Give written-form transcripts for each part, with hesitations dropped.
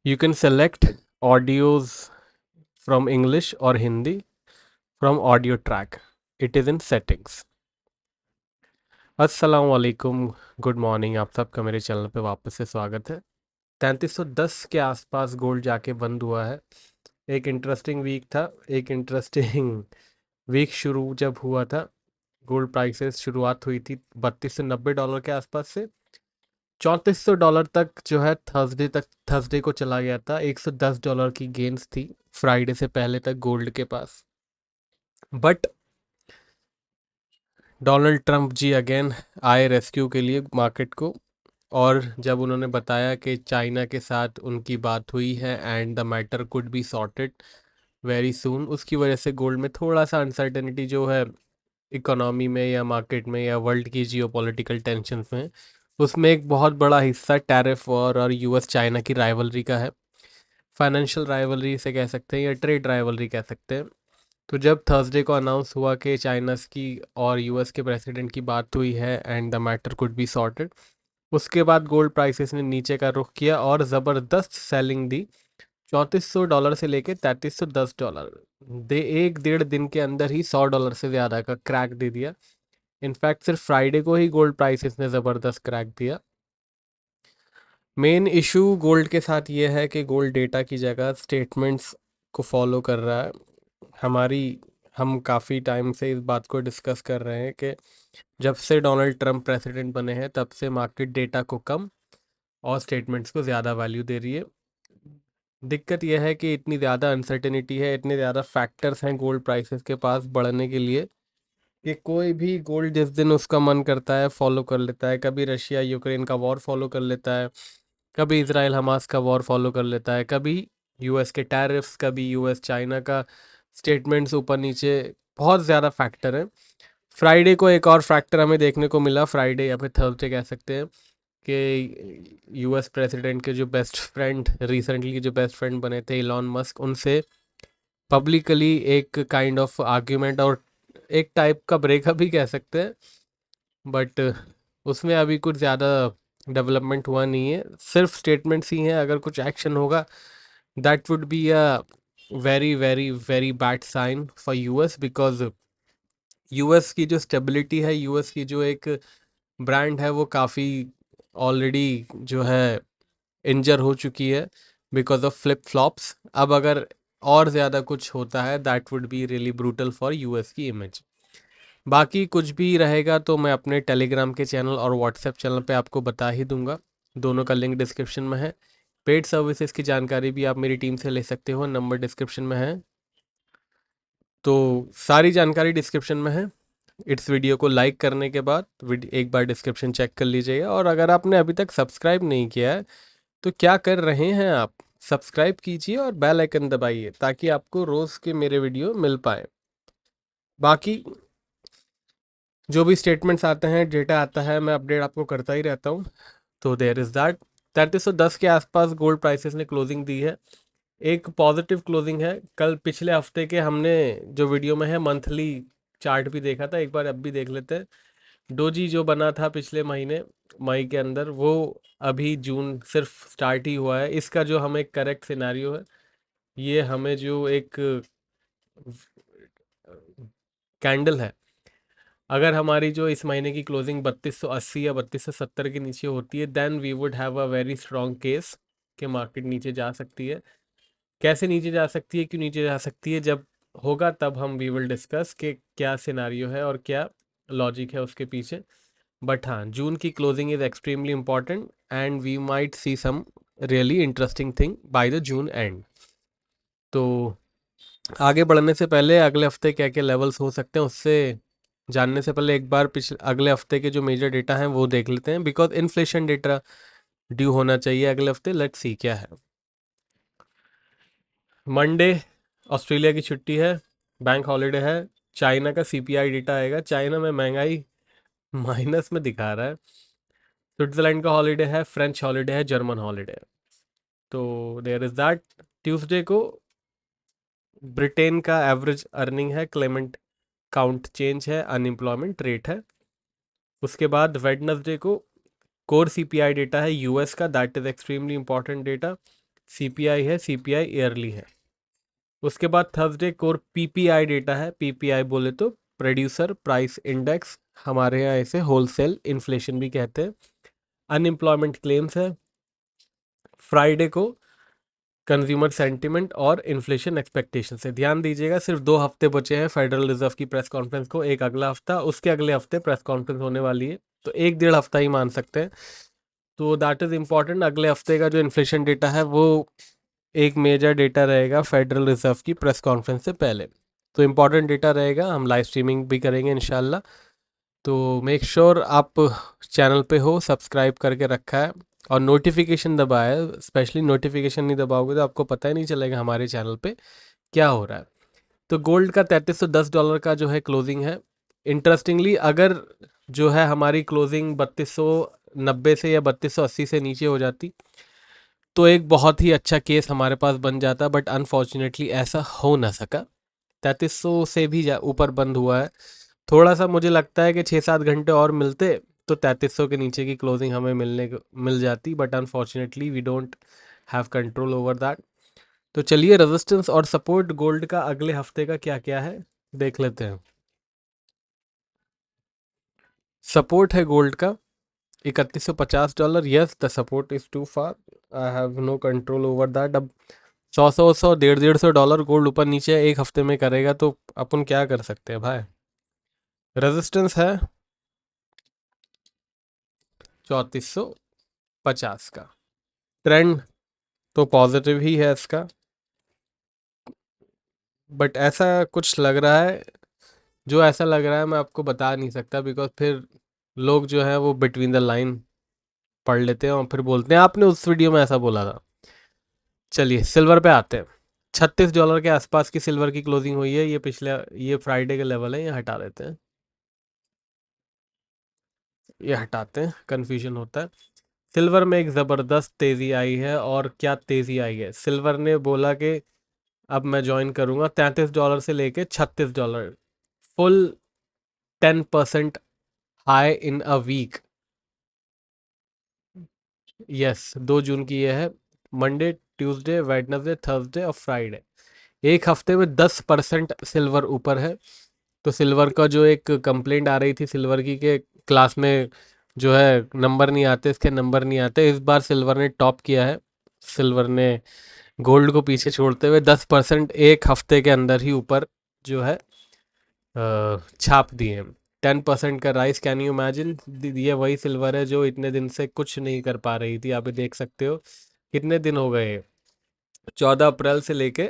You can select audios from English or Hindi from audio track. It is in settings. अस्सलाम वालेकुम, good morning. आप सबका मेरे channel पे वापस से स्वागत है। 3310 के आसपास गोल्ड जाके बंद हुआ है। एक इंटरेस्टिंग वीक था। एक इंटरेस्टिंग वीक शुरू जब हुआ था, गोल्ड प्राइसेस शुरुआत हुई थी $3290 के आसपास से $3400 तक जो है थर्सडे को चला गया था। $110 की गेन्स थी फ्राइडे से पहले तक गोल्ड के पास। But Donald Trump ji again आए रेस्क्यू के लिए मार्केट को, और जब उन्होंने बताया कि चाइना के साथ उनकी बात हुई है and the matter could be sorted very soon, उसकी वजह से गोल्ड में थोड़ा सा अनसर्टेनिटी जो है इकोनॉमी में या मार्केट में या वर्ल्ड की जियोपॉलिटिकल टेंशन्स में, उसमें एक बहुत बड़ा हिस्सा टैरिफ वॉर और यूएस चाइना की राइवलरी का है। फाइनेंशियल राइवलरी से कह सकते हैं या ट्रेड राइवलरी कह सकते हैं। तो जब थर्सडे को अनाउंस हुआ कि चाइनास की और यूएस के प्रेसिडेंट की बात हुई है and the matter could be sorted, उसके बाद गोल्ड प्राइसेस ने नीचे का रुख किया और ज़बरदस्त सेलिंग दी। $3400 से लेके $3310 दे एक डेढ़ दिन के अंदर ही $100 से ज़्यादा का क्रैक दे दिया। इनफैक्ट सिर्फ फ्राइडे को ही गोल्ड प्राइसेस ने ज़बरदस्त क्रैक दिया। मेन इशू गोल्ड के साथ ये है कि गोल्ड डेटा की जगह स्टेटमेंट्स को फॉलो कर रहा है। हमारी हम काफ़ी टाइम से इस बात को डिस्कस कर रहे हैं कि जब से डोनाल्ड ट्रंप प्रेसिडेंट बने हैं तब से मार्केट डेटा को कम और स्टेटमेंट्स को ज़्यादा वैल्यू दे रही है। दिक्कत यह है कि इतनी ज़्यादा अनसर्टेनिटी है, इतने ज़्यादा फैक्टर्स हैं गोल्ड प्राइसेस के पास बढ़ने के लिए कि कोई भी गोल्ड जिस दिन उसका मन करता है फॉलो कर लेता है। कभी रशिया यूक्रेन का वॉर फॉलो कर लेता है, कभी इसराइल हमास का वॉर फॉलो कर लेता है, कभी यूएस के टैरिफ्स, कभी यूएस चाइना का स्टेटमेंट्स ऊपर नीचे। बहुत ज़्यादा फैक्टर हैं। फ्राइडे को एक और फैक्टर हमें देखने को मिला, फ्राइडे या फिर थर्सडे कह सकते हैं, कि यूएस प्रेसिडेंट के जो बेस्ट फ्रेंड रिसेंटली जो बेस्ट फ्रेंड बने थे इलॉन मस्क, उनसे पब्लिकली एक काइंड ऑफ आर्ग्यूमेंट और एक टाइप का ब्रेकअप ही कह सकते हैं। बट उसमें अभी कुछ ज़्यादा डेवलपमेंट हुआ नहीं है, सिर्फ स्टेटमेंट्स ही हैं। अगर कुछ एक्शन होगा that would be a very very very bad sign for US, because US की जो स्टेबिलिटी है, यूएस की जो एक ब्रांड है, वो काफ़ी ऑलरेडी जो है इंजर हो चुकी है बिकॉज ऑफ फ्लिप फ्लॉप्स। अब अगर और ज़्यादा कुछ होता है that would be really brutal for US की इमेज। बाकी कुछ भी रहेगा तो मैं अपने टेलीग्राम के चैनल और व्हाट्सएप चैनल पे आपको बता ही दूंगा। दोनों का लिंक डिस्क्रिप्शन में है। पेड सर्विसेज की जानकारी भी आप मेरी टीम से ले सकते हो, नंबर डिस्क्रिप्शन में है। तो सारी जानकारी डिस्क्रिप्शन में है। इस वीडियो को लाइक करने के बाद एक बार डिस्क्रिप्शन चेक कर लीजिएगा, और अगर आपने अभी तक सब्सक्राइब नहीं किया है तो क्या कर रहे हैं आप, सब्सक्राइब कीजिए और बेल आइकन दबाइए ताकि आपको रोज़ के मेरे वीडियो मिल पाए। बाकी जो भी स्टेटमेंट्स आते हैं, डेटा आता है, मैं अपडेट आपको करता ही रहता हूँ। तो देयर इज़ दैट 3310 के आसपास गोल्ड प्राइसेस ने क्लोजिंग दी है। एक पॉजिटिव क्लोजिंग है। कल पिछले हफ्ते के हमने जो वीडियो में है मंथली चार्ट भी देखा था, एक बार अब भी देख लेते हैं। डोजी जो बना था पिछले महीने मई के अंदर, वो अभी जून सिर्फ स्टार्ट ही हुआ है। इसका जो हमें करेक्ट सिनेरियो है, ये हमें जो एक कैंडल है, अगर हमारी जो इस महीने की क्लोजिंग 3280 या 3270 के नीचे होती है, then we would have a very strong case कि मार्केट नीचे जा सकती है। कैसे नीचे जा सकती है, क्यों नीचे जा सकती है, जब होगा तब हम वी विल डिस्कस कि क्या सिनेरियो है और क्या लॉजिक है उसके पीछे। बट हाँ, जून की closing is extremely important and we might see some really interesting thing by the June end. तो आगे बढ़ने से पहले अगले हफ्ते क्या क्या लेवल्स हो सकते हैं उससे जानने से पहले एक बार पिछले अगले हफ्ते के जो मेजर डेटा हैं वो देख लेते हैं, बिकॉज इन्फ्लेशन डेटा ड्यू होना चाहिए अगले हफ्ते। लेट्स सी क्या है। मंडे ऑस्ट्रेलिया की छुट्टी है, बैंक हॉलीडे है। चाइना का सीपीआई डेटा आएगा। चाइना में महंगाई माइनस में दिखा रहा है। स्विट्जरलैंड का हॉलीडे है, फ्रेंच हॉलीडे है, जर्मन हॉलीडे है। तो देयर इज दैट। ट्यूसडे को ब्रिटेन का एवरेज अर्निंग है, क्लेमेंट काउंट चेंज है, अनएम्प्लॉयमेंट रेट है। उसके बाद वेडनेसडे को कोर सीपीआई डेटा है यूएस का, that is extremely important data. CPI है, सीपीआई ईयरली है। उसके बाद थर्सडे कोर पीपीआई डेटा है। पीपीआई बोले तो प्रोड्यूसर प्राइस इंडेक्स, हमारे यहाँ इसे होलसेल इन्फ्लेशन भी कहते हैं। अनएम्प्लॉयमेंट क्लेम्स है। फ्राइडे को कंज्यूमर सेंटिमेंट और इन्फ्लेशन एक्सपेक्टेशन से। ध्यान दीजिएगा, सिर्फ 2 हफ्ते बचे हैं फेडरल रिजर्व की प्रेस कॉन्फ्रेंस को, एक अगला हफ्ता, उसके अगले हफ्ते प्रेस कॉन्फ्रेंस होने वाली है, तो 1 डेढ़ हफ्ता ही मान सकते हैं। तो दैट इज़ इम्पॉर्टेंट। अगले हफ्ते का जो इन्फ्लेशन डेटा है वो एक मेजर डेटा रहेगा फेडरल रिजर्व की प्रेस कॉन्फ्रेंस से पहले, तो इम्पॉर्टेंट डेटा रहेगा। हम लाइव स्ट्रीमिंग भी करेंगे इंशाल्लाह। तो मेक श्योर आप चैनल पे हो, सब्सक्राइब करके रखा है और नोटिफिकेशन दबाया है। स्पेशली नोटिफिकेशन नहीं दबाओगे तो आपको पता ही नहीं चलेगा हमारे चैनल पे क्या हो रहा है। तो गोल्ड का $3310 का जो है क्लोजिंग है। इंटरेस्टिंगली अगर जो है हमारी क्लोजिंग 3290 से या 3280 से नीचे हो जाती तो एक बहुत ही अच्छा केस हमारे पास बन जाता, बट अनफॉर्चुनेटली ऐसा हो ना सका। 3300 से भी ऊपर बंद हुआ है। थोड़ा सा मुझे लगता है कि 6-7 घंटे और मिलते तो 3300 के नीचे की क्लोजिंग हमें मिल जाती, but unfortunately we don't have control over that. तो चलिए रेजिस्टेंस और सपोर्ट गोल्ड का अगले हफ्ते का क्या क्या है देख लेते हैं। सपोर्ट है गोल्ड का $3150। Yes, the support is too far, I have no control over that. अब 100 $150 गोल्ड ऊपर नीचे एक हफ्ते में करेगा तो अपन क्या कर सकते हैं भाई। रेजिस्टेंस है 3450 का। ट्रेंड तो पॉजिटिव ही है इसका, बट ऐसा कुछ लग रहा है, जो ऐसा लग रहा है मैं आपको बता नहीं सकता, बिकॉज फिर लोग जो है वो बिटवीन द लाइन पढ़ लेते हैं और फिर बोलते हैं आपने उस वीडियो में ऐसा बोला था। चलिए सिल्वर पे आते हैं। $36 के आसपास की सिल्वर की क्लोजिंग हुई है। ये फ्राइडे के लेवल है, ये हटा देते हैं, ये हटाते हैं, कन्फ्यूजन होता है। सिल्वर में एक ज़बरदस्त तेज़ी आई है, और क्या तेज़ी आई है। सिल्वर ने बोला कि अब मैं ज्वाइन करूंगा, $33 से लेके $36, full 10% high in a week. Yes, 2 June की ये है। मंडे, ट्यूसडे, वेडनेसडे, थर्सडे और फ्राइडे, एक हफ्ते में 10% सिल्वर ऊपर है। तो सिल्वर का जो एक कंप्लेंट आ रही थी सिल्वर की कि क्लास में जो है नंबर नहीं आते, इसके नंबर नहीं आते, इस बार सिल्वर ने टॉप किया है। सिल्वर ने गोल्ड को पीछे छोड़ते हुए 10% एक हफ्ते के अंदर ही ऊपर जो है छाप दिए। 10% का राइस, कैन यू इमेजिन। ये वही सिल्वर है जो इतने दिन से कुछ नहीं कर पा रही थी। आप ये देख सकते हो कितने दिन हो गए, 14 अप्रैल से लेके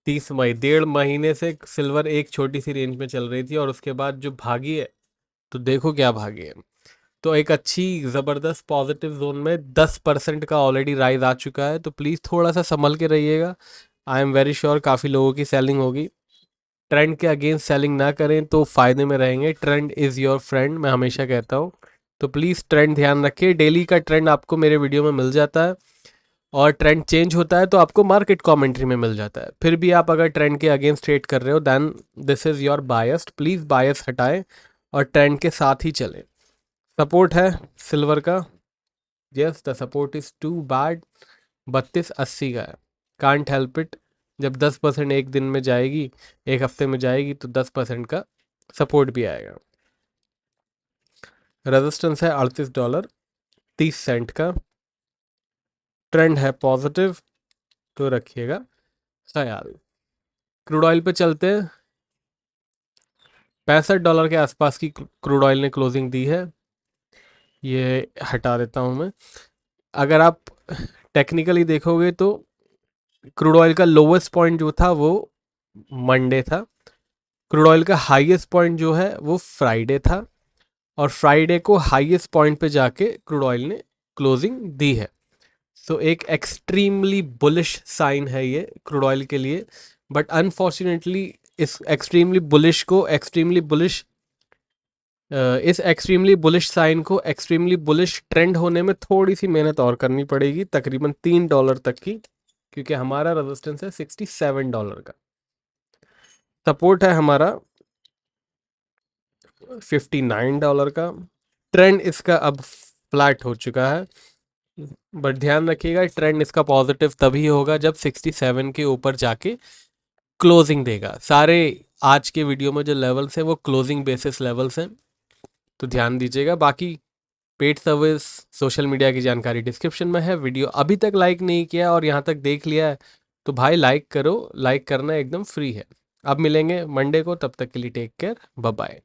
30 मई, 1.5 महीने से सिल्वर एक छोटी सी रेंज में चल रही थी, और उसके बाद जो भागी है तो देखो क्या भागी है। तो एक अच्छी ज़बरदस्त पॉजिटिव जोन में 10% का ऑलरेडी राइज आ चुका है, तो प्लीज़ थोड़ा सा संभल के रहिएगा। आई एम वेरी श्योर काफ़ी लोगों की सेलिंग होगी। ट्रेंड के अगेंस्ट सेलिंग ना करें तो फ़ायदे में रहेंगे। ट्रेंड इज़ योर फ्रेंड, मैं हमेशा कहता हूँ। तो प्लीज़ ट्रेंड ध्यान रखिए। डेली का ट्रेंड आपको मेरे वीडियो में मिल जाता है, और ट्रेंड चेंज होता है तो आपको मार्केट कमेंट्री में मिल जाता है। फिर भी आप अगर ट्रेंड के अगेंस्ट ट्रेड कर रहे हो then this is your biased. Please bias हटाएं और ट्रेंड के साथ ही चलें। सपोर्ट है सिल्वर का, yes the support is too bad, 3280 का है। कांट हेल्प इट, जब 10% एक दिन में जाएगी, एक हफ्ते में जाएगी, तो 10% का सपोर्ट भी आएगा। रेजिस्टेंस है $38.30 का। ट्रेंड है पॉजिटिव, तो रखिएगा ख्याल। क्रूड ऑयल पे चलते हैं। $65 के आसपास की क्रूड ऑयल ने क्लोजिंग दी है, ये हटा देता हूँ मैं। अगर आप टेक्निकली देखोगे तो क्रूड ऑयल का लोवेस्ट पॉइंट जो था वो मंडे था, क्रूड ऑयल का हाईएस्ट पॉइंट जो है वो फ्राइडे था, और फ्राइडे को हाईएस्ट पॉइंट पे जाके क्रूड ऑयल ने क्लोजिंग दी है। सो एक एक्सट्रीमली बुलिश साइन है ये क्रूड ऑयल के लिए, बट अनफॉर्चुनेटली इस एक्सट्रीमली बुलिश को एक्सट्रीमली बुलिश इस एक्सट्रीमली बुलिश साइन को एक्सट्रीमली बुलिश ट्रेंड होने में थोड़ी सी मेहनत और करनी पड़ेगी, तकरीबन $3 तक की, क्योंकि हमारा रेजिस्टेंस है $67 का। सपोर्ट है हमारा $59 का। ट्रेंड इसका अब फ्लैट हो चुका है, बट ध्यान रखिएगा ट्रेंड इसका पॉजिटिव तभी होगा जब 67 के ऊपर जाके क्लोजिंग देगा। सारे आज के वीडियो में जो लेवल्स हैं वो क्लोजिंग बेसिस लेवल्स हैं, तो ध्यान दीजिएगा। बाकी पेड सर्विस सोशल मीडिया की जानकारी डिस्क्रिप्शन में है। वीडियो अभी तक लाइक नहीं किया और यहाँ तक देख लिया है तो भाई लाइक करो, लाइक करना एकदम फ्री है। अब मिलेंगे मंडे को, तब तक के लिए टेक केयर, बाय बाय।